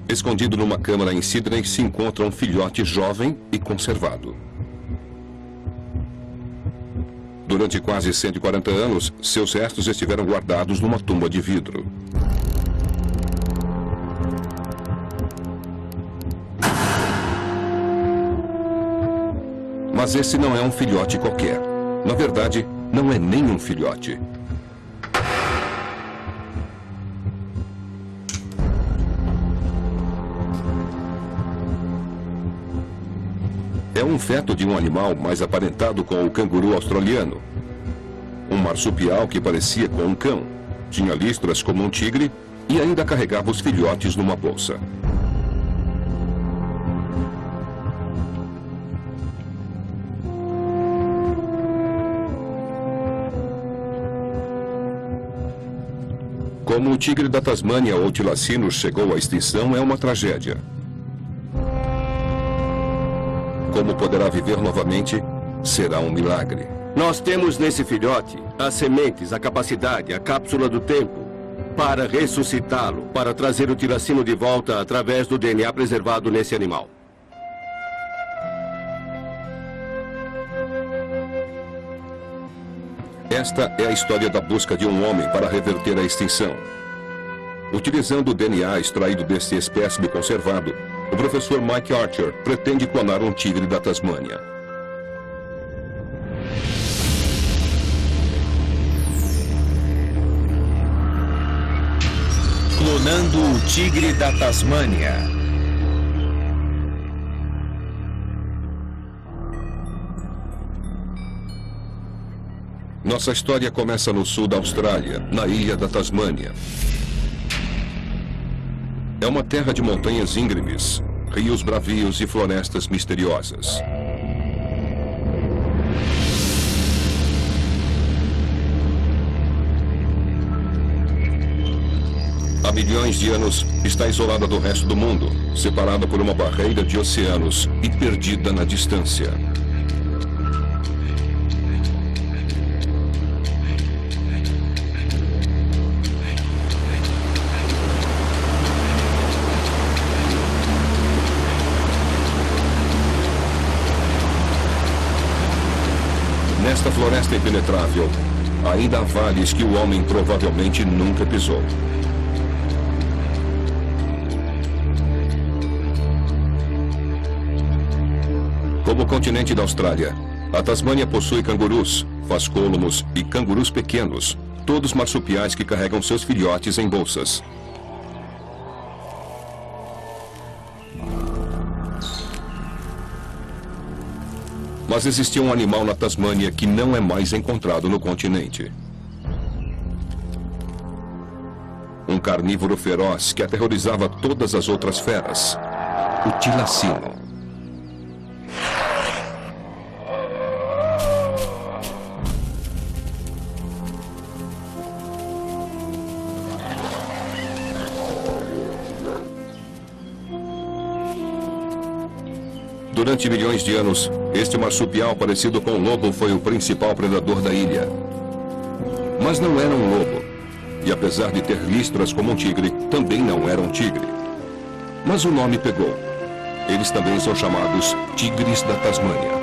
Escondido numa câmara em Sydney se encontra um filhote jovem e conservado. Durante quase 140 anos, seus restos estiveram guardados numa tumba de vidro. Mas esse não é um filhote qualquer. Na verdade, não é nem um filhote. É um feto de um animal mais aparentado com o canguru australiano. Um marsupial que parecia com um cão, tinha listras como um tigre e ainda carregava os filhotes numa bolsa. Como o tigre da Tasmânia ou tilacino chegou à extinção é uma tragédia. Como poderá viver novamente, será um milagre. Nós temos nesse filhote as sementes, a capacidade, a cápsula do tempo para ressuscitá-lo, para trazer o tilacino de volta através do DNA preservado nesse animal. Esta é a história da busca de um homem para reverter a extinção. Utilizando o DNA extraído desse espécime conservado, o professor Mike Archer pretende clonar um tigre da Tasmânia. Clonando o tigre da Tasmânia. Nossa história começa no sul da Austrália, na ilha da Tasmânia. É uma terra de montanhas íngremes, rios bravios e florestas misteriosas. Há milhões de anos, está isolada do resto do mundo, separada por uma barreira de oceanos e perdida na distância. Nesta floresta impenetrável, ainda há vales que o homem provavelmente nunca pisou. Como o continente da Austrália, a Tasmânia possui cangurus, fascôlomos e cangurus pequenos, todos marsupiais que carregam seus filhotes em bolsas. Mas existia um animal na Tasmânia que não é mais encontrado no continente. Um carnívoro feroz que aterrorizava todas as outras feras. O tilacino. Durante milhões de anos, este marsupial parecido com um lobo foi o principal predador da ilha. Mas não era um lobo. E apesar de ter listras como um tigre, também não era um tigre. Mas o nome pegou. Eles também são chamados tigres da Tasmânia.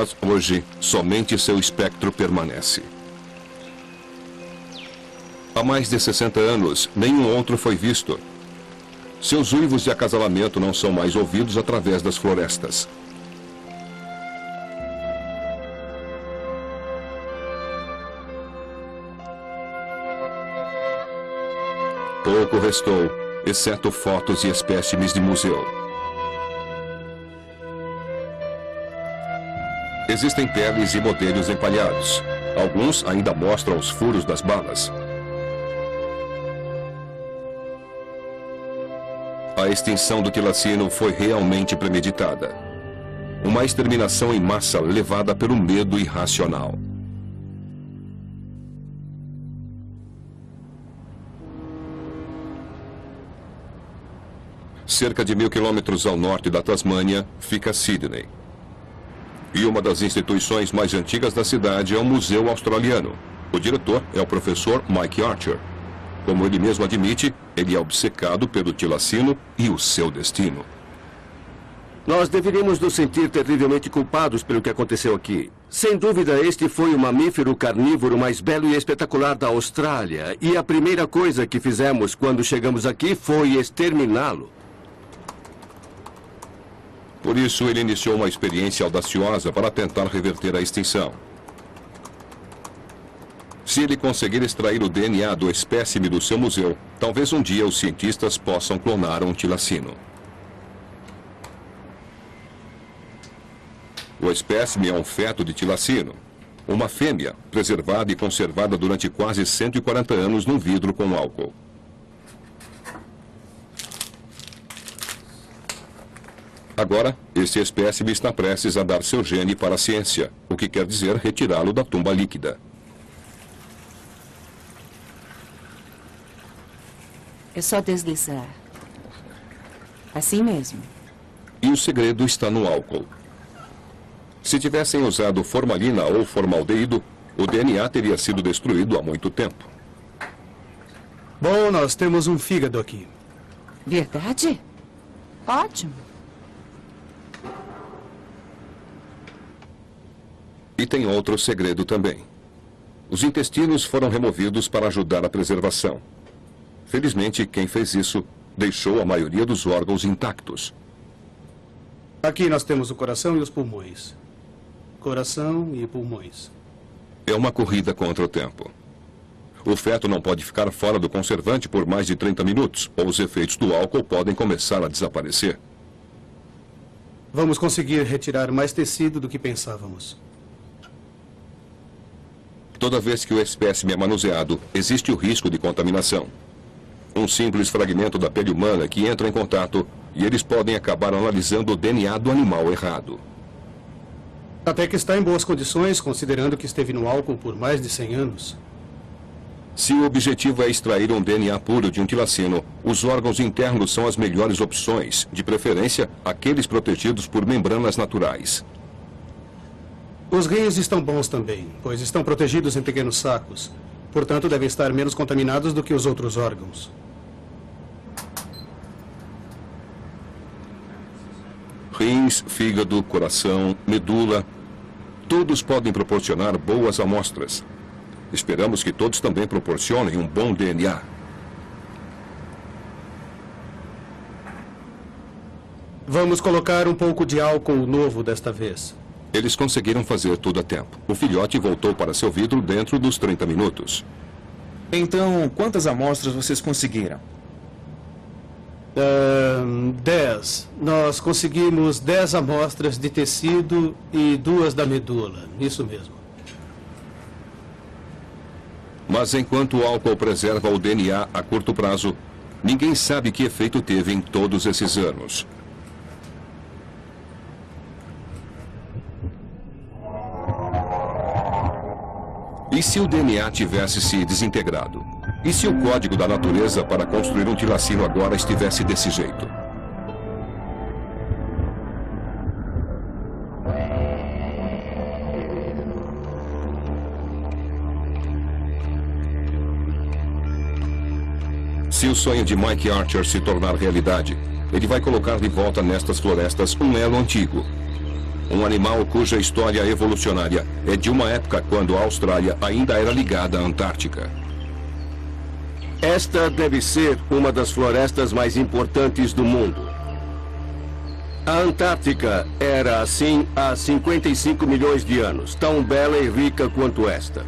Mas hoje, somente seu espectro permanece. Há mais de 60 anos, nenhum outro foi visto. Seus uivos de acasalamento não são mais ouvidos através das florestas. Pouco restou, exceto fotos e espécimes de museu. Existem peles e modelos empalhados. Alguns ainda mostram os furos das balas. A extinção do tilacino foi realmente premeditada. Uma exterminação em massa levada pelo medo irracional. Cerca de 1.000 quilômetros ao norte da Tasmânia fica Sydney. E uma das instituições mais antigas da cidade é o Museu Australiano. O diretor é o professor Mike Archer. Como ele mesmo admite, ele é obcecado pelo tilacino e o seu destino. Nós deveríamos nos sentir terrivelmente culpados pelo que aconteceu aqui. Sem dúvida, este foi o mamífero carnívoro mais belo e espetacular da Austrália. E a primeira coisa que fizemos quando chegamos aqui foi exterminá-lo. Por isso, ele iniciou uma experiência audaciosa para tentar reverter a extinção. Se ele conseguir extrair o DNA do espécime do seu museu, talvez um dia os cientistas possam clonar um tilacino. O espécime é um feto de tilacino, uma fêmea, preservada e conservada durante quase 140 anos num vidro com álcool. Agora, esse espécime está prestes a dar seu gene para a ciência, o que quer dizer retirá-lo da tumba líquida. É só deslizar. Assim mesmo. E o segredo está no álcool. Se tivessem usado formalina ou formaldeído, o DNA teria sido destruído há muito tempo. Bom, nós temos um fígado aqui. Verdade? Ótimo. E tem outro segredo também. Os intestinos foram removidos para ajudar a preservação. Felizmente, quem fez isso deixou a maioria dos órgãos intactos. Aqui nós temos o coração e os pulmões. Coração e pulmões. É uma corrida contra o tempo. O feto não pode ficar fora do conservante por mais de 30 minutos, ou os efeitos do álcool podem começar a desaparecer. Vamos conseguir retirar mais tecido do que pensávamos. Toda vez que o espécime é manuseado, existe o risco de contaminação. Um simples fragmento da pele humana que entra em contato e eles podem acabar analisando o DNA do animal errado. Até que está em boas condições, considerando que esteve no álcool por mais de 100 anos. Se o objetivo é extrair um DNA puro de um tilacino, os órgãos internos são as melhores opções, de preferência aqueles protegidos por membranas naturais. Os rins estão bons também, pois estão protegidos em pequenos sacos. Portanto, devem estar menos contaminados do que os outros órgãos. Rins, fígado, coração, medula, todos podem proporcionar boas amostras. Esperamos que todos também proporcionem um bom DNA. Vamos colocar um pouco de álcool novo desta vez. Eles conseguiram fazer tudo a tempo. O filhote voltou para seu vidro dentro dos 30 minutos. Então, quantas amostras vocês conseguiram? 10. Nós conseguimos 10 amostras de tecido e 2 da medula. Isso mesmo. Mas enquanto o álcool preserva o DNA a curto prazo, ninguém sabe que efeito teve em todos esses anos. E se o DNA tivesse se desintegrado? E se o código da natureza para construir um tilacino agora estivesse desse jeito? Se o sonho de Mike Archer se tornar realidade, ele vai colocar de volta nestas florestas um elo antigo. Um animal cuja história evolucionária é de uma época quando a Austrália ainda era ligada à Antártica. Esta deve ser uma das florestas mais importantes do mundo. A Antártica era assim há 55 milhões de anos, tão bela e rica quanto esta.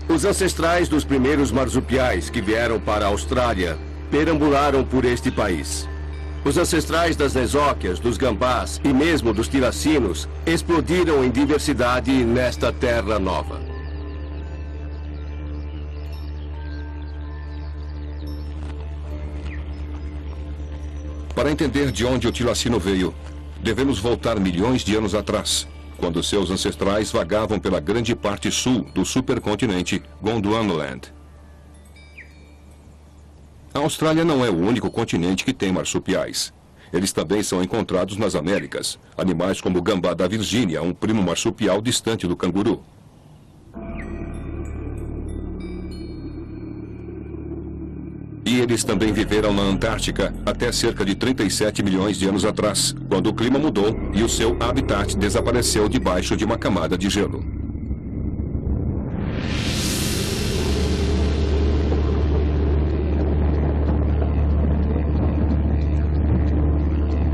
Os ancestrais dos primeiros marsupiais que vieram para a Austrália perambularam por este país. Os ancestrais das lesóquias, dos gambás e mesmo dos tiracinos explodiram em diversidade nesta terra nova. Para entender de onde o tilacino veio, devemos voltar milhões de anos atrás, quando seus ancestrais vagavam pela grande parte sul do supercontinente Gondwanaland. A Austrália não é o único continente que tem marsupiais. Eles também são encontrados nas Américas. Animais como o gambá da Virgínia, um primo marsupial distante do canguru. E eles também viveram na Antártica até cerca de 37 milhões de anos atrás, quando o clima mudou e o seu habitat desapareceu debaixo de uma camada de gelo.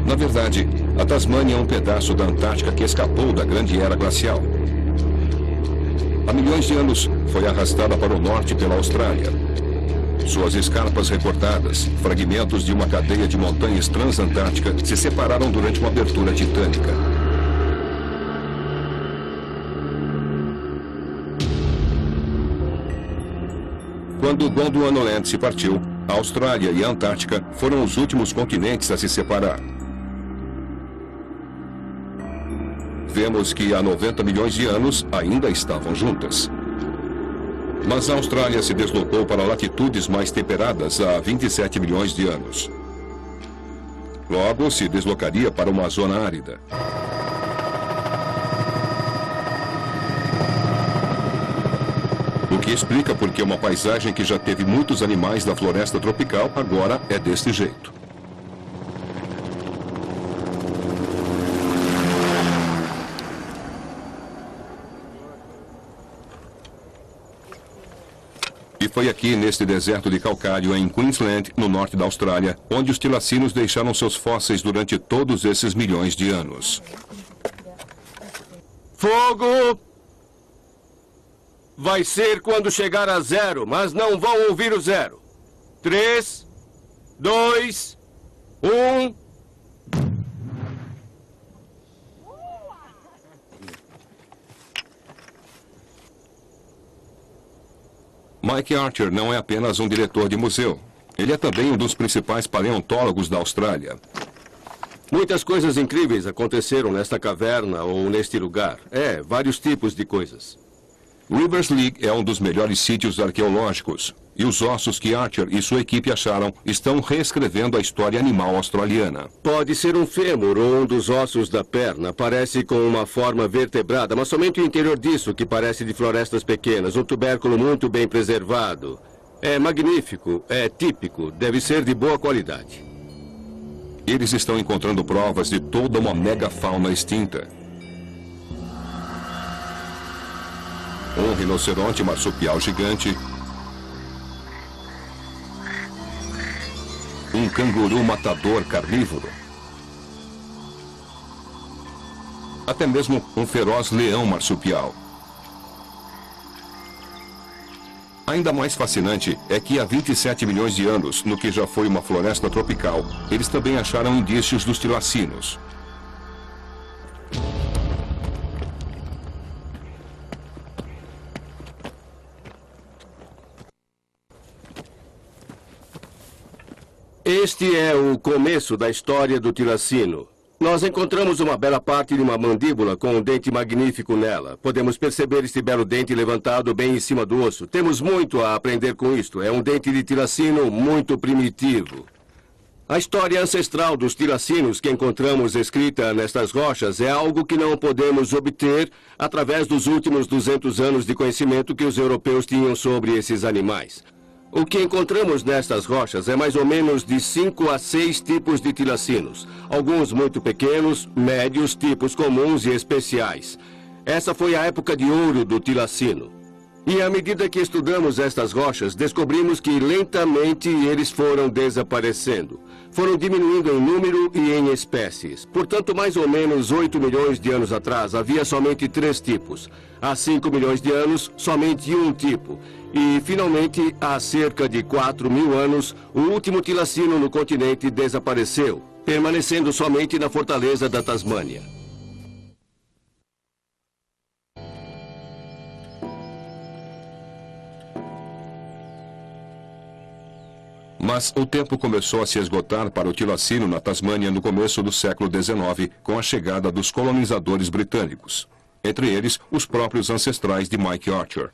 Na verdade, a Tasmânia é um pedaço da Antártica que escapou da grande era glacial. Há milhões de anos, foi arrastada para o norte pela Austrália. Suas escarpas recortadas, fragmentos de uma cadeia de montanhas transantártica, se separaram durante uma abertura titânica. Quando o Gondwana se partiu, a Austrália e a Antártica foram os últimos continentes a se separar. Vemos que há 90 milhões de anos ainda estavam juntas. Mas a Austrália se deslocou para latitudes mais temperadas há 27 milhões de anos. Logo, se deslocaria para uma zona árida. O que explica por que uma paisagem que já teve muitos animais da floresta tropical agora é deste jeito. E foi aqui, neste deserto de calcário, em Queensland, no norte da Austrália, onde os tilacinos deixaram seus fósseis durante todos esses milhões de anos. Fogo! Vai ser quando chegar a 0, mas não vão ouvir o 0. 3, 2, 1... Mike Archer não é apenas um diretor de museu. Ele é também um dos principais paleontólogos da Austrália. Muitas coisas incríveis aconteceram nesta caverna ou neste lugar. Vários tipos de coisas. Rivers League é um dos melhores sítios arqueológicos. E os ossos que Archer e sua equipe acharam estão reescrevendo a história animal australiana. Pode ser um fêmur ou um dos ossos da perna. Parece com uma forma vertebrada, mas somente o interior disso, que parece de florestas pequenas. Um tubérculo muito bem preservado. É magnífico, é típico, deve ser de boa qualidade. Eles estão encontrando provas de toda uma megafauna extinta. Um rinoceronte marsupial gigante. Um canguru matador carnívoro. Até mesmo um feroz leão marsupial. Ainda mais fascinante é que há 27 milhões de anos, no que já foi uma floresta tropical, eles também acharam indícios dos tilacinos. Este é o começo da história do tilacino. Nós encontramos uma bela parte de uma mandíbula com um dente magnífico nela. Podemos perceber este belo dente levantado bem em cima do osso. Temos muito a aprender com isto. É um dente de tilacino muito primitivo. A história ancestral dos tilacinos que encontramos escrita nestas rochas é algo que não podemos obter através dos últimos 200 anos de conhecimento que os europeus tinham sobre esses animais. O que encontramos nestas rochas é mais ou menos de 5 a 6 tipos de tilacinos. Alguns muito pequenos, médios, tipos comuns e especiais. Essa foi a época de ouro do tilacino. E à medida que estudamos estas rochas, descobrimos que lentamente eles foram desaparecendo. Foram diminuindo em número e em espécies. Portanto, mais ou menos 8 milhões de anos atrás, havia somente 3 tipos. Há 5 milhões de anos, somente um tipo. E, finalmente, há cerca de 4.000 anos, o último tilacino no continente desapareceu, permanecendo somente na fortaleza da Tasmânia. Mas o tempo começou a se esgotar para o tilacino na Tasmânia no começo do século XIX, com a chegada dos colonizadores britânicos. Entre eles, os próprios ancestrais de Mike Archer.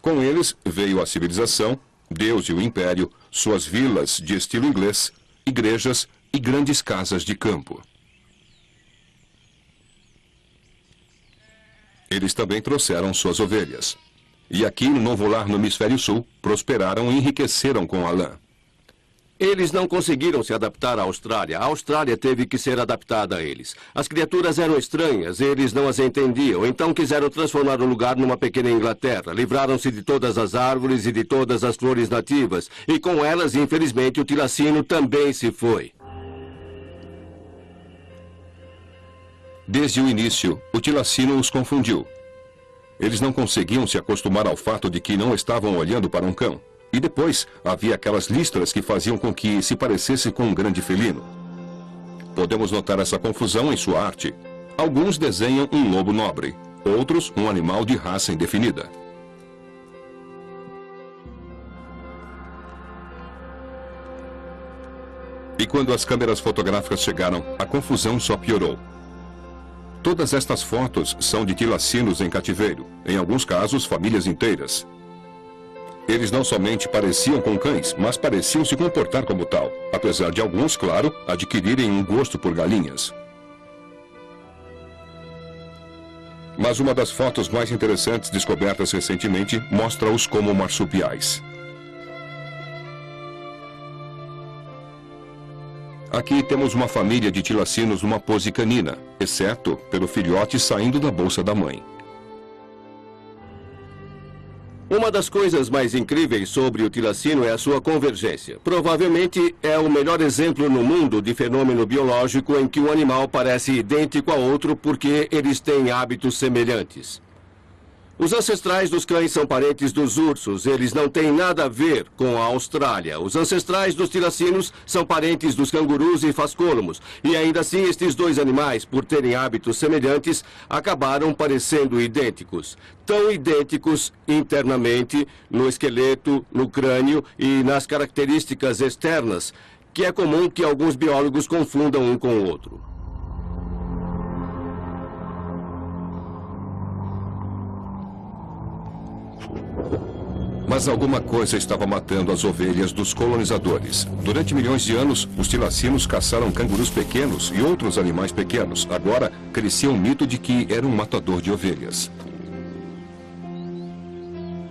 Com eles veio a civilização Deus e o Império, suas vilas de estilo inglês, igrejas e grandes casas de campo. Eles também trouxeram suas ovelhas. E aqui no novo lar no hemisfério sul, prosperaram e enriqueceram com a lã. Eles não conseguiram se adaptar à Austrália. A Austrália teve que ser adaptada a eles. As criaturas eram estranhas, eles não as entendiam. Então quiseram transformar o lugar numa pequena Inglaterra. Livraram-se de todas as árvores e de todas as flores nativas. E com elas, infelizmente, o tilacino também se foi. Desde o início, o tilacino os confundiu. Eles não conseguiam se acostumar ao fato de que não estavam olhando para um cão. E depois, havia aquelas listras que faziam com que se parecesse com um grande felino. Podemos notar essa confusão em sua arte. Alguns desenham um lobo nobre, outros um animal de raça indefinida. E quando as câmeras fotográficas chegaram, a confusão só piorou. Todas estas fotos são de tilacinos em cativeiro, em alguns casos, famílias inteiras. Eles não somente pareciam com cães, mas pareciam se comportar como tal, apesar de alguns, claro, adquirirem um gosto por galinhas. Mas uma das fotos mais interessantes descobertas recentemente mostra-os como marsupiais. Aqui temos uma família de tilacinos numa pose canina, exceto pelo filhote saindo da bolsa da mãe. Uma das coisas mais incríveis sobre o tilacino é a sua convergência. Provavelmente é o melhor exemplo no mundo de fenômeno biológico em que um animal parece idêntico a outro porque eles têm hábitos semelhantes. Os ancestrais dos cães são parentes dos ursos. Eles não têm nada a ver com a Austrália. Os ancestrais dos tilacinos são parentes dos cangurus e fascôlomos. E ainda assim, estes dois animais, por terem hábitos semelhantes, acabaram parecendo idênticos. Tão idênticos internamente, no esqueleto, no crânio e nas características externas, que é comum que alguns biólogos confundam um com o outro. Mas alguma coisa estava matando as ovelhas dos colonizadores. Durante milhões de anos, os tilacinos caçaram cangurus pequenos e outros animais pequenos. Agora, crescia um mito de que era um matador de ovelhas.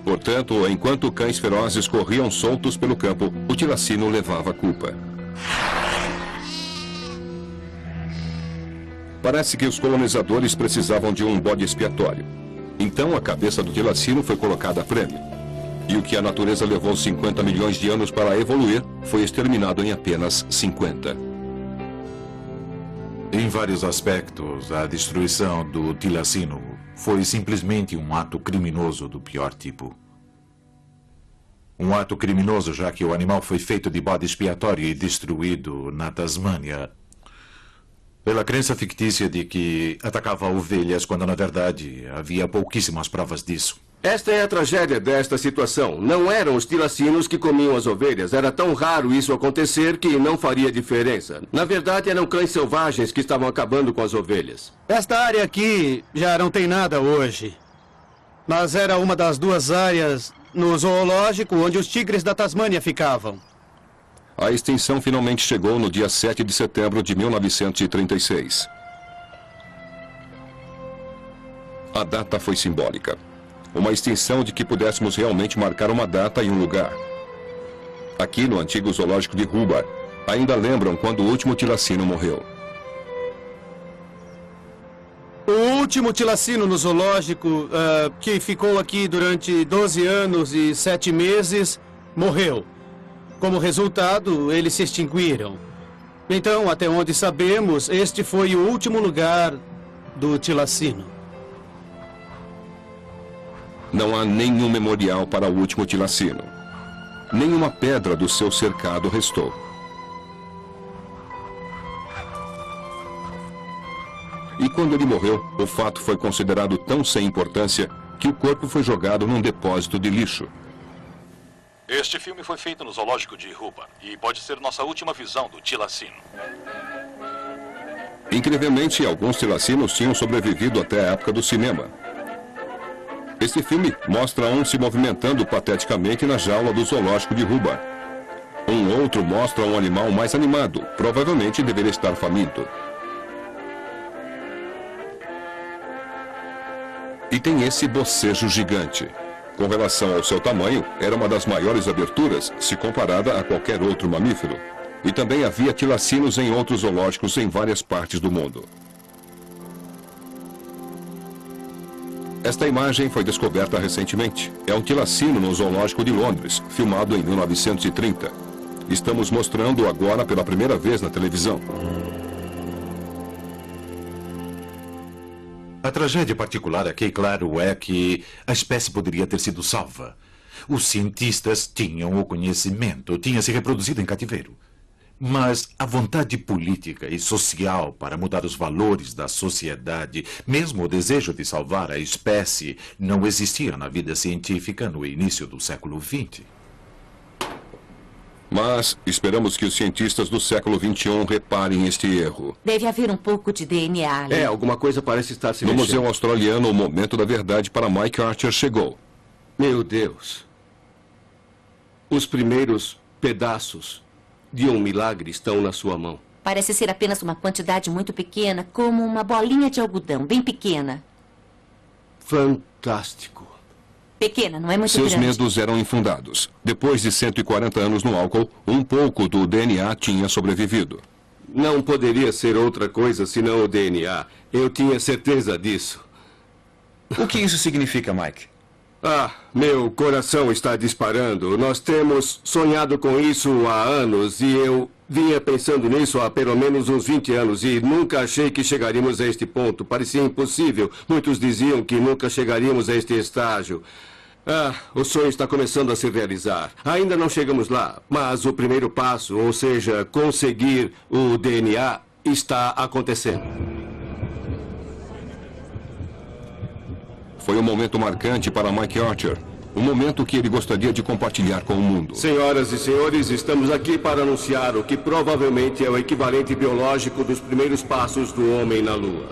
Portanto, enquanto cães ferozes corriam soltos pelo campo, o tilacino levava a culpa. Parece que os colonizadores precisavam de um bode expiatório. Então, a cabeça do tilacino foi colocada a prêmio. E o que a natureza levou 50 milhões de anos para evoluir foi exterminado em apenas 50. Em vários aspectos, a destruição do tilacino foi simplesmente um ato criminoso do pior tipo. Um ato criminoso, já que o animal foi feito de bode expiatório e destruído na Tasmânia pela crença fictícia de que atacava ovelhas, quando na verdade havia pouquíssimas provas disso. Esta é a tragédia desta situação. Não eram os tilacinos que comiam as ovelhas. Era tão raro isso acontecer que não faria diferença. Na verdade, eram cães selvagens que estavam acabando com as ovelhas. Esta área aqui já não tem nada hoje. Mas era uma das duas áreas no zoológico onde os tigres da Tasmânia ficavam. A extinção finalmente chegou no dia 7 de setembro de 1936. A data foi simbólica. Uma extinção de que pudéssemos realmente marcar uma data e um lugar. Aqui no antigo zoológico de Hobart, ainda lembram quando o último tilacino morreu. O último tilacino no zoológico, que ficou aqui durante 12 anos e 7 meses, morreu. Como resultado, eles se extinguiram. Então, até onde sabemos, este foi o último lugar do tilacino. Não há nenhum memorial para o último tilacino. Nenhuma pedra do seu cercado restou. E quando ele morreu, o fato foi considerado tão sem importância que o corpo foi jogado num depósito de lixo. Este filme foi feito no zoológico de Hobart e pode ser nossa última visão do tilacino. Incrivelmente, alguns tilacinos tinham sobrevivido até a época do cinema. Este filme mostra um se movimentando pateticamente na jaula do zoológico de Hubbard. Um outro mostra um animal mais animado, provavelmente deveria estar faminto. E tem esse bocejo gigante. Com relação ao seu tamanho, era uma das maiores aberturas, se comparada a qualquer outro mamífero. E também havia tilacinos em outros zoológicos em várias partes do mundo. Esta imagem foi descoberta recentemente. É um tilacino no zoológico de Londres, filmado em 1930. Estamos mostrando agora pela primeira vez na televisão. A tragédia particular aqui, claro, é que a espécie poderia ter sido salva. Os cientistas tinham o conhecimento, tinha se reproduzido em cativeiro. Mas a vontade política e social para mudar os valores da sociedade, mesmo o desejo de salvar a espécie, não existia na vida científica no início do século XX. Mas esperamos que os cientistas do século XXI reparem este erro. Deve haver um pouco de DNA ali. Alguma coisa parece estar se No mexendo. Museu Australiano, o momento da verdade para Mike Archer chegou. Meu Deus. Os primeiros pedaços de um milagre estão na sua mão. Parece ser apenas uma quantidade muito pequena, como uma bolinha de algodão, bem pequena. Fantástico. Pequena, não é muito Seus grande. medos eram infundados. Depois de 140 anos no álcool, um pouco do DNA tinha sobrevivido. Não poderia ser outra coisa senão o DNA. Eu tinha certeza disso. O que isso significa, Mike? Meu coração está disparando. Nós temos sonhado com isso há anos e eu vinha pensando nisso há pelo menos uns 20 anos e nunca achei que chegaríamos a este ponto. Parecia impossível. Muitos diziam que nunca chegaríamos a este estágio. O sonho está começando a se realizar. Ainda não chegamos lá, mas o primeiro passo, ou seja, conseguir o DNA, está acontecendo. Foi um momento marcante para Mike Archer. Um momento que ele gostaria de compartilhar com o mundo. Senhoras e senhores, estamos aqui para anunciar o que provavelmente é o equivalente biológico dos primeiros passos do homem na Lua.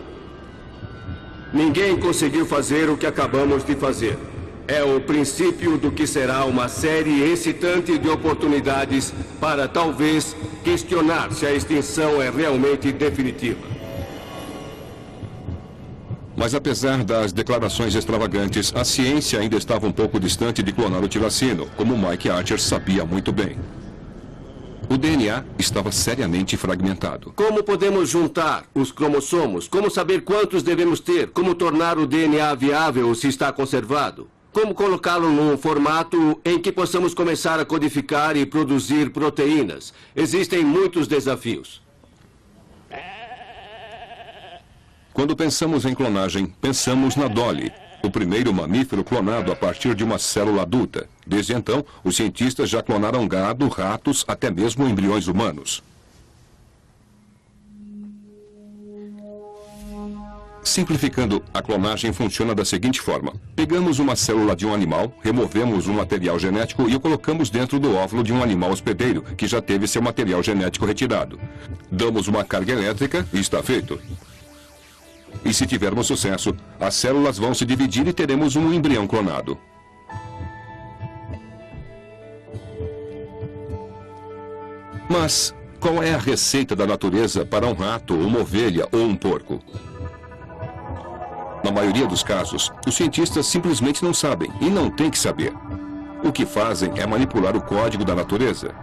Ninguém conseguiu fazer o que acabamos de fazer. É o princípio do que será uma série excitante de oportunidades para talvez questionar se a extinção é realmente definitiva. Mas apesar das declarações extravagantes, a ciência ainda estava um pouco distante de clonar o tilacino, como Mike Archer sabia muito bem. O DNA estava seriamente fragmentado. Como podemos juntar os cromossomos? Como saber quantos devemos ter? Como tornar o DNA viável se está conservado? Como colocá-lo num formato em que possamos começar a codificar e produzir proteínas? Existem muitos desafios. Quando pensamos em clonagem, pensamos na Dolly, o primeiro mamífero clonado a partir de uma célula adulta. Desde então, os cientistas já clonaram gado, ratos, até mesmo embriões humanos. Simplificando, a clonagem funciona da seguinte forma. Pegamos uma célula de um animal, removemos um material genético e o colocamos dentro do óvulo de um animal hospedeiro, que já teve seu material genético retirado. Damos uma carga elétrica e está feito. E se tivermos sucesso, as células vão se dividir e teremos um embrião clonado. Mas qual é a receita da natureza para um rato, uma ovelha ou um porco? Na maioria dos casos, os cientistas simplesmente não sabem e não têm que saber. O que fazem é manipular o código da natureza.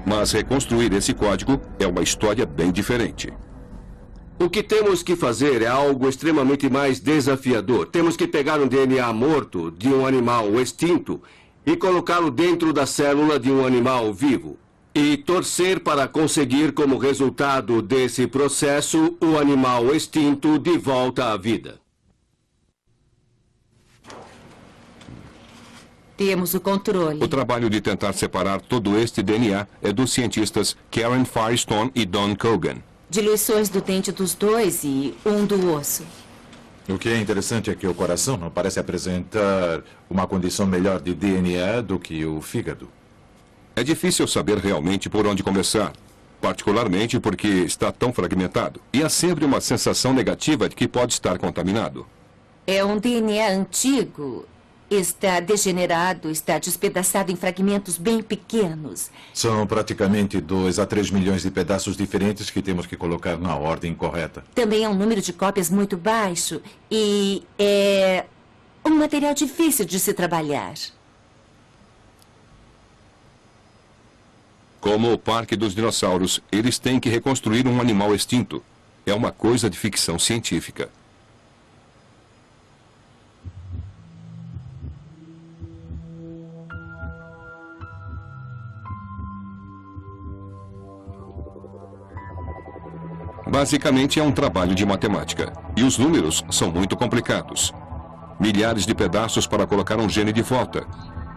Mas reconstruir esse código é uma história bem diferente. O que temos que fazer é algo extremamente mais desafiador. Temos que pegar um DNA morto de um animal extinto e colocá-lo dentro da célula de um animal vivo. E torcer para conseguir, como resultado desse processo, o animal extinto de volta à vida. Temos o controle. O trabalho de tentar separar todo este DNA é dos cientistas Karen Firestone e Don Kogan. Diluições do dente dos dois e um do osso. O que é interessante é que o coração não parece apresentar uma condição melhor de DNA do que o fígado. É difícil saber realmente por onde começar, particularmente porque está tão fragmentado. E há sempre uma sensação negativa de que pode estar contaminado. É um DNA antigo. Está degenerado, está despedaçado em fragmentos bem pequenos. São praticamente 2 a 3 milhões de pedaços diferentes que temos que colocar na ordem correta. Também é um número de cópias muito baixo e é um material difícil de se trabalhar. Como o Parque dos Dinossauros, eles têm que reconstruir um animal extinto. É uma coisa de ficção científica. Basicamente é um trabalho de matemática. E os números são muito complicados. Milhares de pedaços para colocar um gene de volta.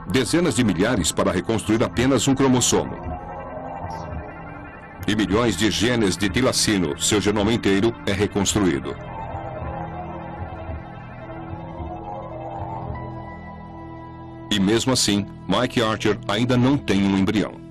Dezenas de milhares para reconstruir apenas um cromossomo. E milhões de genes de tilacino, seu genoma inteiro é reconstruído. E mesmo assim, Mike Archer ainda não tem um embrião.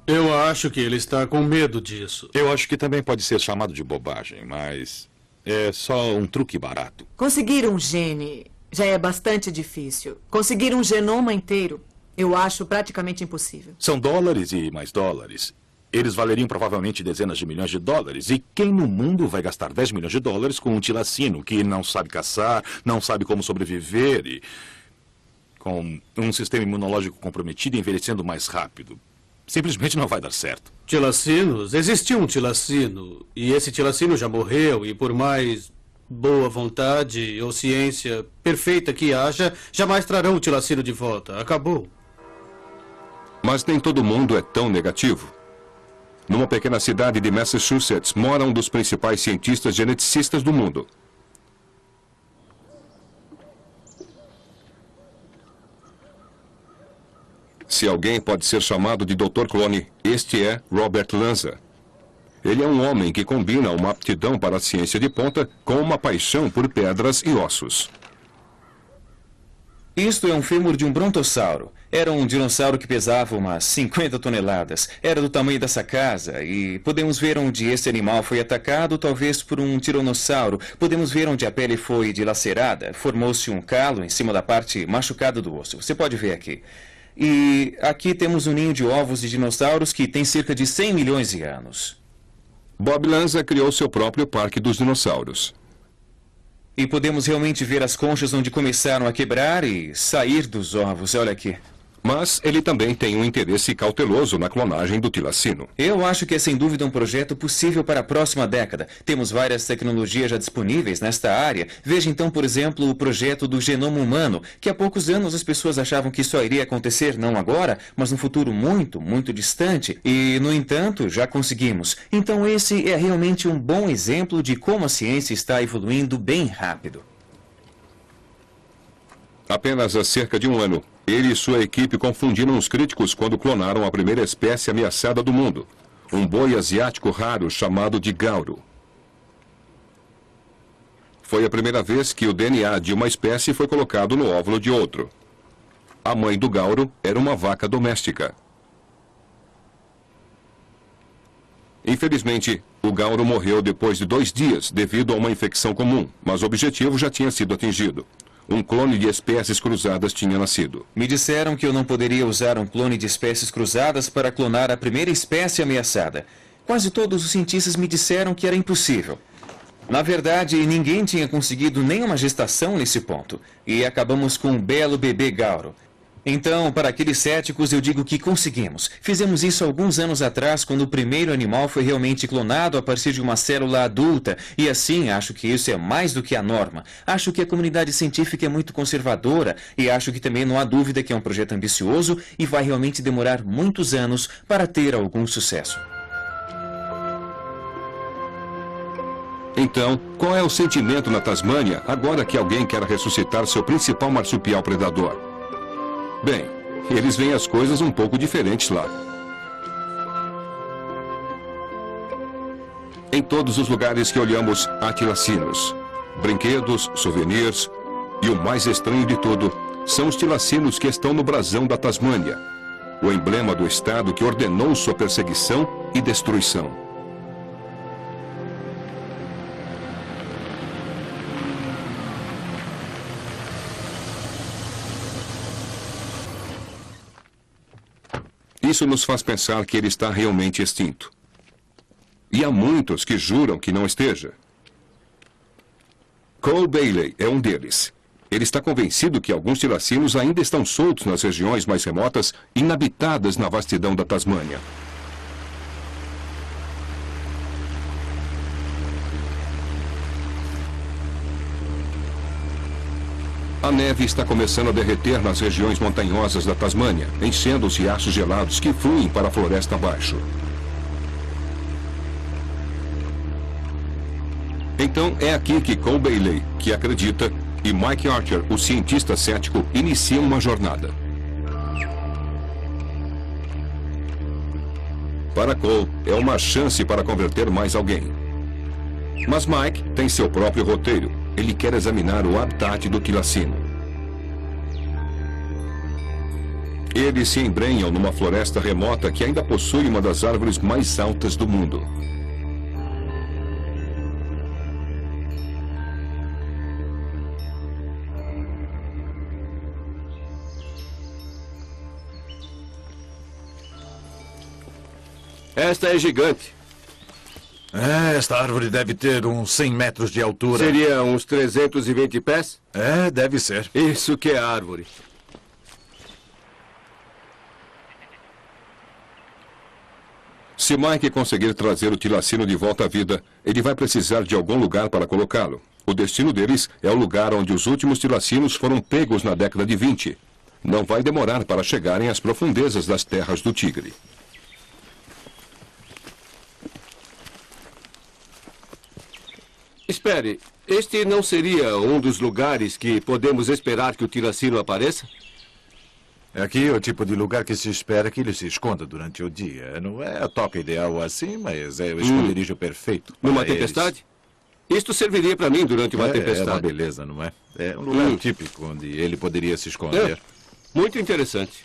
Eu acho que ele está com medo disso. Eu acho que também pode ser chamado de bobagem, mas é só um truque barato. Conseguir um gene já é bastante difícil. Conseguir um genoma inteiro, eu acho praticamente impossível. São dólares e mais dólares. Eles valeriam provavelmente dezenas de milhões de dólares. E quem no mundo vai gastar 10 milhões de dólares com um tilacino que não sabe caçar, não sabe como sobreviver e com um sistema imunológico comprometido e envelhecendo mais rápido? Simplesmente não vai dar certo. Tilacinos? Existiu um tilacino. E esse tilacino já morreu. E por mais boa vontade ou ciência perfeita que haja, jamais trarão o tilacino de volta. Acabou. Mas nem todo mundo é tão negativo. Numa pequena cidade de Massachusetts, mora um dos principais cientistas geneticistas do mundo. Se alguém pode ser chamado de Dr. Clone, este é Robert Lanza. Ele é um homem que combina uma aptidão para a ciência de ponta com uma paixão por pedras e ossos. Isto é um fêmur de um brontossauro. Era um dinossauro que pesava umas 50 toneladas. Era do tamanho dessa casa e podemos ver onde esse animal foi atacado, talvez por um tiranossauro. Podemos ver onde a pele foi dilacerada. Formou-se um calo em cima da parte machucada do osso. Você pode ver aqui. E aqui temos um ninho de ovos de dinossauros que tem cerca de 100 milhões de anos. Bob Lanza criou seu próprio Parque dos Dinossauros. E podemos realmente ver as conchas onde começaram a quebrar e sair dos ovos. Olha aqui. Mas ele também tem um interesse cauteloso na clonagem do tilacino. Eu acho que é sem dúvida um projeto possível para a próxima década. Temos várias tecnologias já disponíveis nesta área. Veja então, por exemplo, o projeto do genoma humano, que há poucos anos as pessoas achavam que só iria acontecer não agora, mas num futuro muito, muito distante. E, no entanto, já conseguimos. Então esse é realmente um bom exemplo de como a ciência está evoluindo bem rápido. Apenas há cerca de um ano, ele e sua equipe confundiram os críticos quando clonaram a primeira espécie ameaçada do mundo, um boi asiático raro chamado de gauro. Foi a primeira vez que o DNA de uma espécie foi colocado no óvulo de outro. A mãe do gauro era uma vaca doméstica. Infelizmente, o gauro morreu depois de 2 dias devido a uma infecção comum, mas o objetivo já tinha sido atingido. Um clone de espécies cruzadas tinha nascido. Me disseram que eu não poderia usar um clone de espécies cruzadas para clonar a primeira espécie ameaçada. Quase todos os cientistas me disseram que era impossível. Na verdade, ninguém tinha conseguido nenhuma gestação nesse ponto. E acabamos com um belo bebê gauro. Então, para aqueles céticos, eu digo que conseguimos. Fizemos isso alguns anos atrás, quando o primeiro animal foi realmente clonado a partir de uma célula adulta. E assim, acho que isso é mais do que a norma. Acho que a comunidade científica é muito conservadora e acho que também não há dúvida que é um projeto ambicioso e vai realmente demorar muitos anos para ter algum sucesso. Então, qual é o sentimento na Tasmânia agora que alguém quer ressuscitar seu principal marsupial predador? Bem, eles veem as coisas um pouco diferentes lá. Em todos os lugares que olhamos, há tilacinos. Brinquedos, souvenirs e o mais estranho de tudo, são os tilacinos que estão no brasão da Tasmânia, o emblema do estado que ordenou sua perseguição e destruição. Isso nos faz pensar que ele está realmente extinto. E há muitos que juram que não esteja. Cole Bailey é um deles. Ele está convencido que alguns tilacinos ainda estão soltos nas regiões mais remotas, inabitadas na vastidão da Tasmânia. A neve está começando a derreter nas regiões montanhosas da Tasmânia, enchendo os riachos gelados que fluem para a floresta abaixo. Então é aqui que Cole Bailey, que acredita, e Mike Archer, o cientista cético, iniciam uma jornada. Para Cole, é uma chance para converter mais alguém. Mas Mike tem seu próprio roteiro. Ele quer examinar o habitat do tilacino. Eles se embrenham numa floresta remota que ainda possui uma das árvores mais altas do mundo. Esta é gigante. Esta árvore deve ter uns 100 metros de altura. Seria uns 320 pés? Deve ser. Isso que é árvore. Se Mike conseguir trazer o tilacino de volta à vida, ele vai precisar de algum lugar para colocá-lo. O destino deles é o lugar onde os últimos tilacinos foram pegos na década de 20. Não vai demorar para chegarem às profundezas das terras do Tigre. Espere, este não seria um dos lugares que podemos esperar que o tilacino apareça? Aqui é o tipo de lugar que se espera que ele se esconda durante o dia. Não é a toca ideal assim, mas é o esconderijo perfeito. Numa tempestade? Isto serviria para mim durante uma tempestade. É uma beleza, não é? É um lugar típico onde ele poderia se esconder. Muito interessante.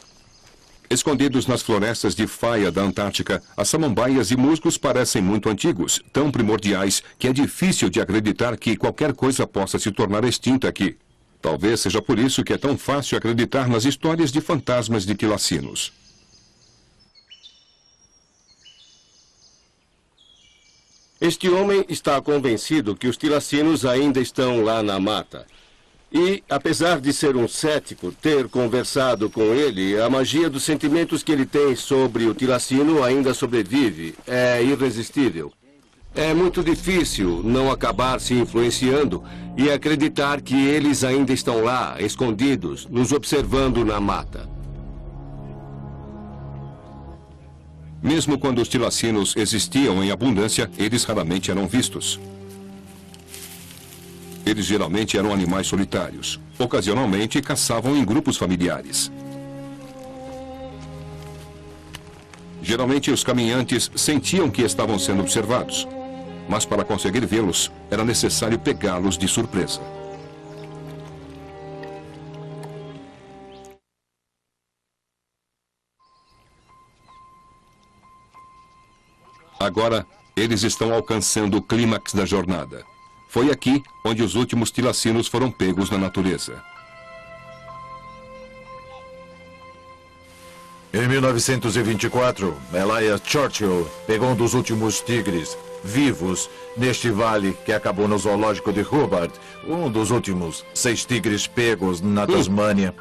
Escondidos nas florestas de faia da Antártica, as samambaias e musgos parecem muito antigos, tão primordiais que é difícil de acreditar que qualquer coisa possa se tornar extinta aqui. Talvez seja por isso que é tão fácil acreditar nas histórias de fantasmas de tilacinos. Este homem está convencido que os tilacinos ainda estão lá na mata. E, apesar de ser um cético, ter conversado com ele, a magia dos sentimentos que ele tem sobre o tilacino ainda sobrevive. É irresistível. É muito difícil não acabar se influenciando e acreditar que eles ainda estão lá, escondidos, nos observando na mata. Mesmo quando os tilacinos existiam em abundância, eles raramente eram vistos. Eles geralmente eram animais solitários. Ocasionalmente, caçavam em grupos familiares. Geralmente, os caminhantes sentiam que estavam sendo observados. Mas para conseguir vê-los, era necessário pegá-los de surpresa. Agora, eles estão alcançando o clímax da jornada. Foi aqui onde os últimos tilacinos foram pegos na natureza. Em 1924, Elias Churchill pegou um dos últimos tigres vivos neste vale que acabou no zoológico de Hobart, um dos últimos 6 tigres pegos na Tasmânia.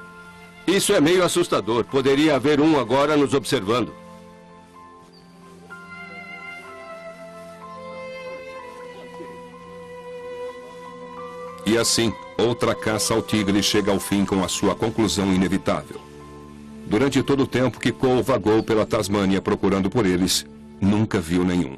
Isso é meio assustador. Poderia haver um agora nos observando. E assim, outra caça ao tigre chega ao fim com a sua conclusão inevitável. Durante todo o tempo que Cole vagou pela Tasmânia procurando por eles, nunca viu nenhum.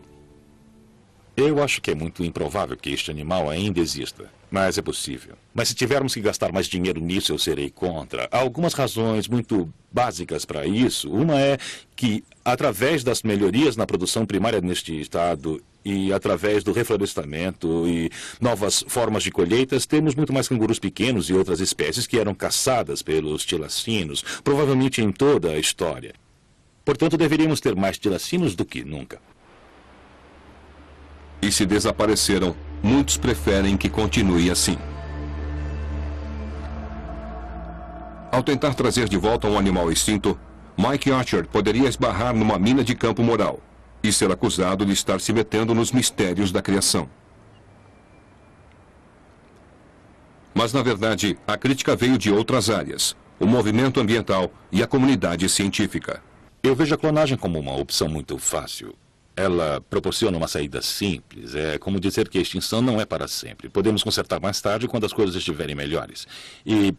Eu acho que é muito improvável que este animal ainda exista, mas é possível. Mas se tivermos que gastar mais dinheiro nisso, eu serei contra. Há algumas razões muito básicas para isso. Uma é que, através das melhorias na produção primária neste estado e através do reflorestamento e novas formas de colheitas, temos muito mais cangurus pequenos e outras espécies que eram caçadas pelos tilacinos, provavelmente em toda a história. Portanto, deveríamos ter mais tilacinos do que nunca. E se desapareceram, muitos preferem que continue assim. Ao tentar trazer de volta um animal extinto, Mike Archer poderia esbarrar numa mina de campo moral e ser acusado de estar se metendo nos mistérios da criação. Mas, na verdade, a crítica veio de outras áreas, o movimento ambiental e a comunidade científica. Eu vejo a clonagem como uma opção muito fácil. Ela proporciona uma saída simples. É como dizer que a extinção não é para sempre. Podemos consertar mais tarde quando as coisas estiverem melhores. E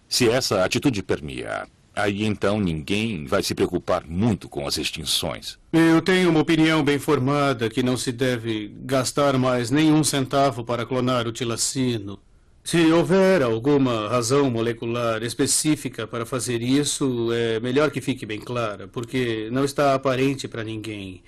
se essa atitude permear, aí então ninguém vai se preocupar muito com as extinções. Eu tenho uma opinião bem formada que não se deve gastar mais nenhum centavo para clonar o tilacino. Se houver alguma razão molecular específica para fazer isso, é melhor que fique bem clara, porque não está aparente para ninguém.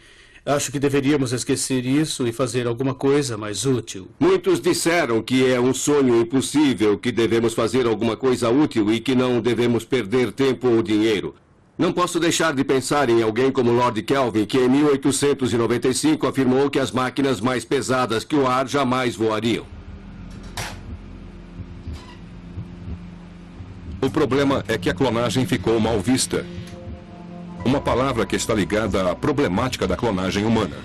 Acho que deveríamos esquecer isso e fazer alguma coisa mais útil. Muitos disseram que é um sonho impossível, que devemos fazer alguma coisa útil e que não devemos perder tempo ou dinheiro. Não posso deixar de pensar em alguém como Lord Kelvin, que em 1895 afirmou que as máquinas mais pesadas que o ar jamais voariam. O problema é que a clonagem ficou mal vista. Uma palavra que está ligada à problemática da clonagem humana.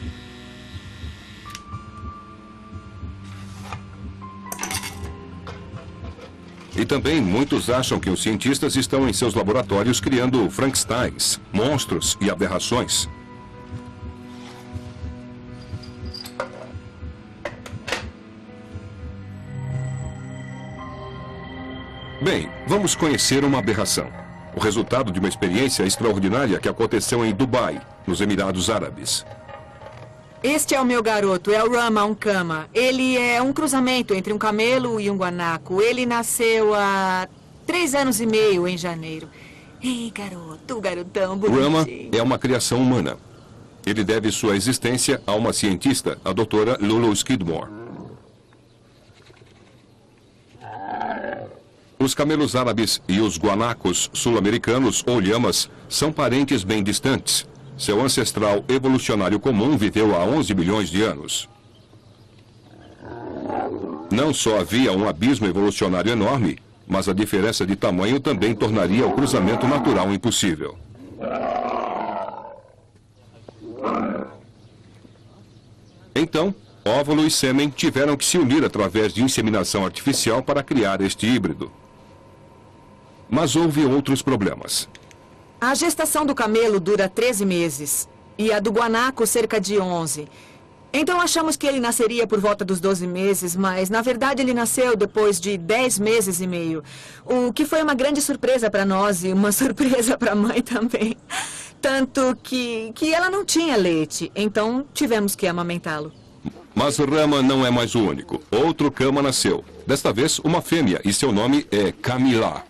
E também muitos acham que os cientistas estão em seus laboratórios criando Frankensteins, monstros e aberrações. Bem, vamos conhecer uma aberração. O resultado de uma experiência extraordinária que aconteceu em Dubai, nos Emirados Árabes. Este é o meu garoto, é o Rama Unkama. Ele é um cruzamento entre um camelo e um guanaco. Ele nasceu há 3 anos e meio, em janeiro. Ei, garoto, garotão bonitinho. Rama é uma criação humana. Ele deve sua existência a uma cientista, a doutora Lulu Skidmore. Os camelos árabes e os guanacos sul-americanos, ou lhamas, são parentes bem distantes. Seu ancestral evolucionário comum viveu há 11 milhões de anos. Não só havia um abismo evolucionário enorme, mas a diferença de tamanho também tornaria o cruzamento natural impossível. Então, óvulo e sêmen tiveram que se unir através de inseminação artificial para criar este híbrido. Mas houve outros problemas. A gestação do camelo dura 13 meses e a do guanaco cerca de 11. Então achamos que ele nasceria por volta dos 12 meses, mas na verdade ele nasceu depois de 10 meses e meio. O que foi uma grande surpresa para nós e uma surpresa para a mãe também. Tanto que ela não tinha leite, então tivemos que amamentá-lo. Mas Rama não é mais o único. Outro cama nasceu. Desta vez, uma fêmea, e seu nome é Camila.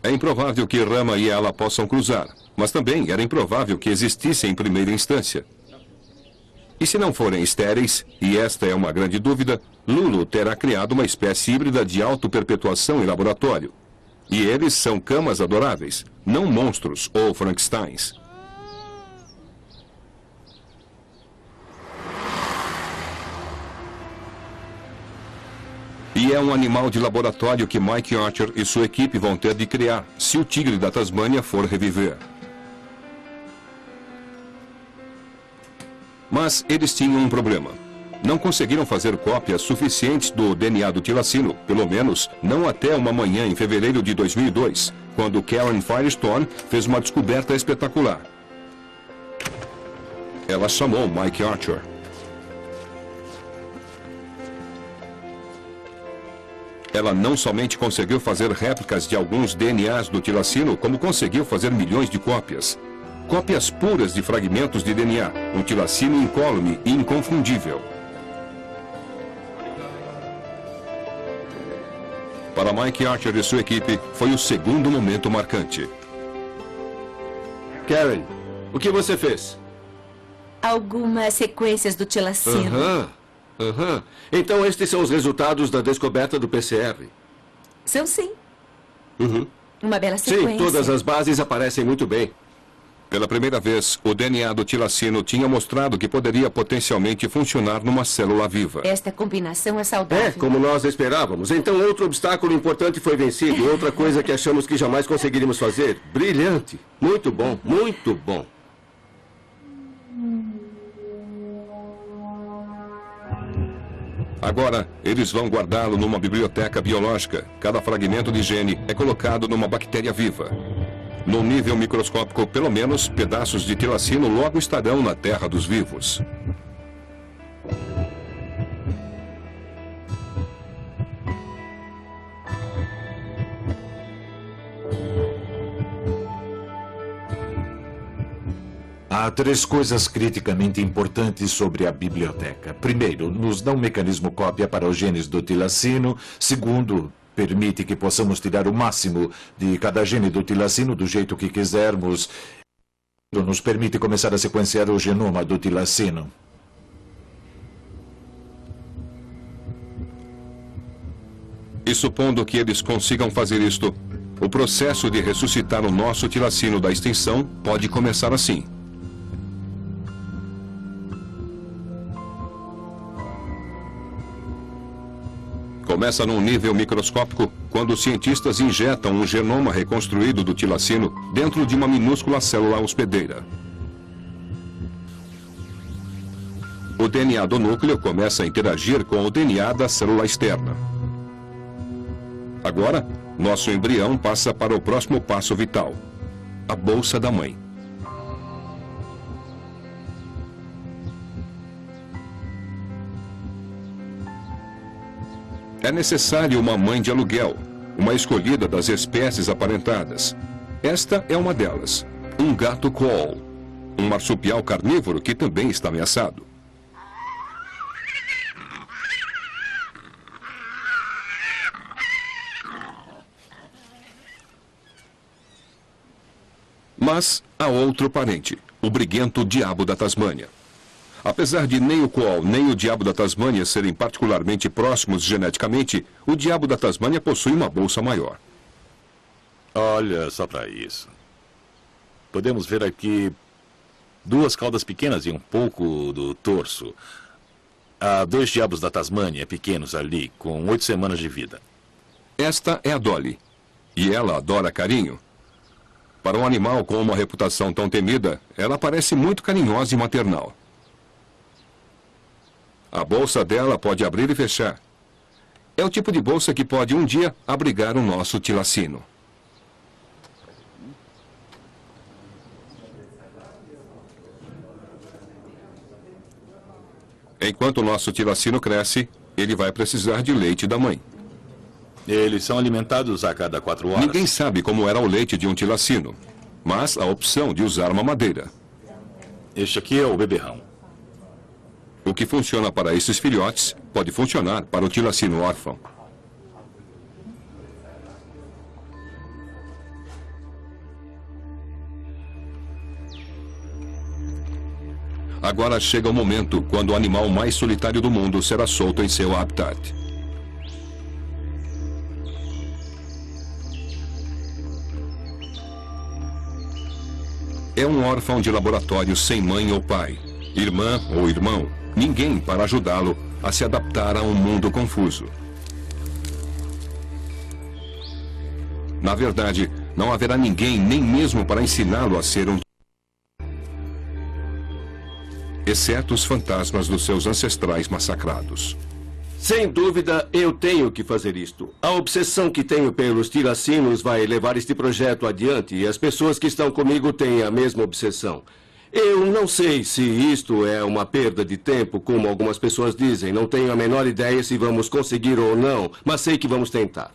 É improvável que Rama e ela possam cruzar, mas também era improvável que existissem em primeira instância. E se não forem estéreis, e esta é uma grande dúvida, Lulu terá criado uma espécie híbrida de auto-perpetuação em laboratório. E eles são camas adoráveis, não monstros ou Frankensteins. E é um animal de laboratório que Mike Archer e sua equipe vão ter de criar, se o tigre da Tasmânia for reviver. Mas eles tinham um problema. Não conseguiram fazer cópias suficientes do DNA do tilacino, pelo menos não até uma manhã em fevereiro de 2002, quando Karen Firestone fez uma descoberta espetacular. Ela chamou Mike Archer. Ela não somente conseguiu fazer réplicas de alguns DNAs do tilacino, como conseguiu fazer milhões de cópias. Cópias puras de fragmentos de DNA, um tilacino incólume e inconfundível. Para Mike Archer e sua equipe, foi o segundo momento marcante. Karen, o que você fez? Algumas sequências do tilacino. Então estes são os resultados da descoberta do PCR. São sim. Uma bela sequência. Sim, todas as bases aparecem muito bem. Pela primeira vez, o DNA do tilacino tinha mostrado que poderia potencialmente funcionar numa célula viva. Esta combinação é saudável. É, como nós esperávamos. Então, outro obstáculo importante foi vencido. Outra coisa que achamos que jamais conseguiríamos fazer. Brilhante. Muito bom, muito bom. Agora, eles vão guardá-lo numa biblioteca biológica. Cada fragmento de gene é colocado numa bactéria viva. No nível microscópico, pelo menos, pedaços de tilacino logo estarão na terra dos vivos. Há 3 coisas criticamente importantes sobre a biblioteca. Primeiro, nos dá um mecanismo cópia para os genes do tilacino. Segundo, permite que possamos tirar o máximo de cada gene do tilacino do jeito que quisermos. Nos permite começar a sequenciar o genoma do tilacino. E supondo que eles consigam fazer isto, o processo de ressuscitar o nosso tilacino da extinção pode começar assim. Começa num nível microscópico, quando os cientistas injetam um genoma reconstruído do tilacino dentro de uma minúscula célula hospedeira. O DNA do núcleo começa a interagir com o DNA da célula externa. Agora, nosso embrião passa para o próximo passo vital, a bolsa da mãe. É necessário uma mãe de aluguel, uma escolhida das espécies aparentadas. Esta é uma delas, um gato coal, um marsupial carnívoro que também está ameaçado. Mas há outro parente, o briguento diabo da Tasmânia. Apesar de nem o coal nem o diabo da Tasmânia serem particularmente próximos geneticamente, o diabo da Tasmânia possui uma bolsa maior. Olha só para isso. Podemos ver aqui 2 caudas pequenas e um pouco do torso. Há 2 diabos da Tasmânia pequenos ali, com 8 semanas de vida. Esta é a Dolly, e ela adora carinho. Para um animal com uma reputação tão temida, ela parece muito carinhosa e maternal. A bolsa dela pode abrir e fechar. É o tipo de bolsa que pode um dia abrigar o nosso tilacino. Enquanto o nosso tilacino cresce, ele vai precisar de leite da mãe. Eles são alimentados a cada 4 horas. Ninguém sabe como era o leite de um tilacino, mas a opção de usar uma madeira. Este aqui é o beberrão. O que funciona para esses filhotes pode funcionar para o tilacino órfão. Agora chega o momento quando o animal mais solitário do mundo será solto em seu habitat. É um órfão de laboratório sem mãe ou pai, irmã ou irmão, ninguém para ajudá-lo a se adaptar a um mundo confuso. Na verdade, não haverá ninguém nem mesmo para ensiná-lo a ser um, exceto os fantasmas dos seus ancestrais massacrados. Sem dúvida, eu tenho que fazer isto. A obsessão que tenho pelos tiracinos vai levar este projeto adiante e as pessoas que estão comigo têm a mesma obsessão. Eu não sei se isto é uma perda de tempo, como algumas pessoas dizem. Não tenho a menor ideia se vamos conseguir ou não, mas sei que vamos tentar.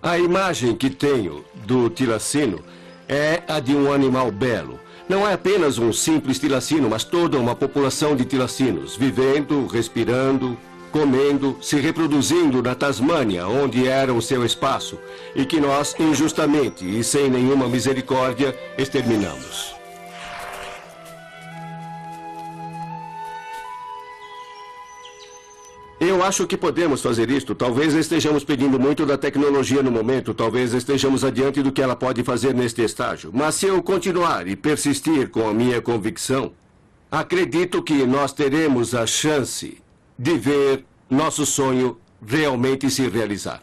A imagem que tenho do tilacino é a de um animal belo. Não é apenas um simples tilacino, mas toda uma população de tilacinos, vivendo, respirando, comendo, se reproduzindo na Tasmânia, onde era o seu espaço, e que nós, injustamente e sem nenhuma misericórdia, exterminamos. Eu acho que podemos fazer isto. Talvez estejamos pedindo muito da tecnologia no momento. Talvez estejamos adiante do que ela pode fazer neste estágio. Mas se eu continuar e persistir com a minha convicção, acredito que nós teremos a chance de ver nosso sonho realmente se realizar.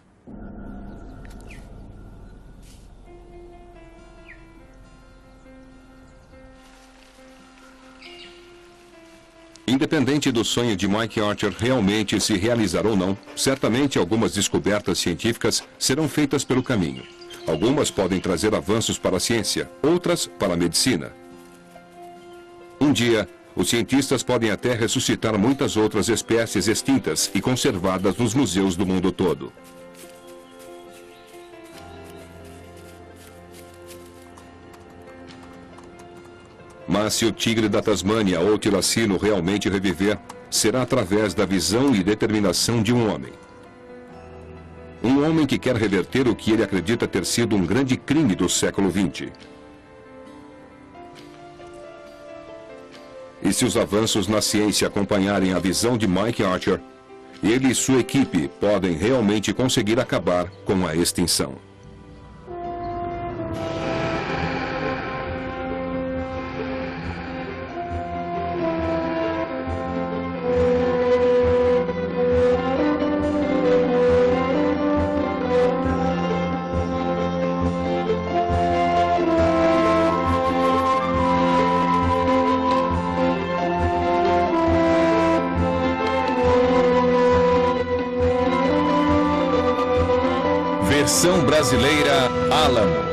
Independente do sonho de Mike Archer realmente se realizar ou não, certamente algumas descobertas científicas serão feitas pelo caminho. Algumas podem trazer avanços para a ciência, outras para a medicina. Um dia, os cientistas podem até ressuscitar muitas outras espécies extintas e conservadas nos museus do mundo todo. Mas se o tigre da Tasmânia ou o tilacino realmente reviver, será através da visão e determinação de um homem. Um homem que quer reverter o que ele acredita ter sido um grande crime do século XX. E se os avanços na ciência acompanharem a visão de Mike Archer, ele e sua equipe podem realmente conseguir acabar com a extinção. Versão brasileira Alamo.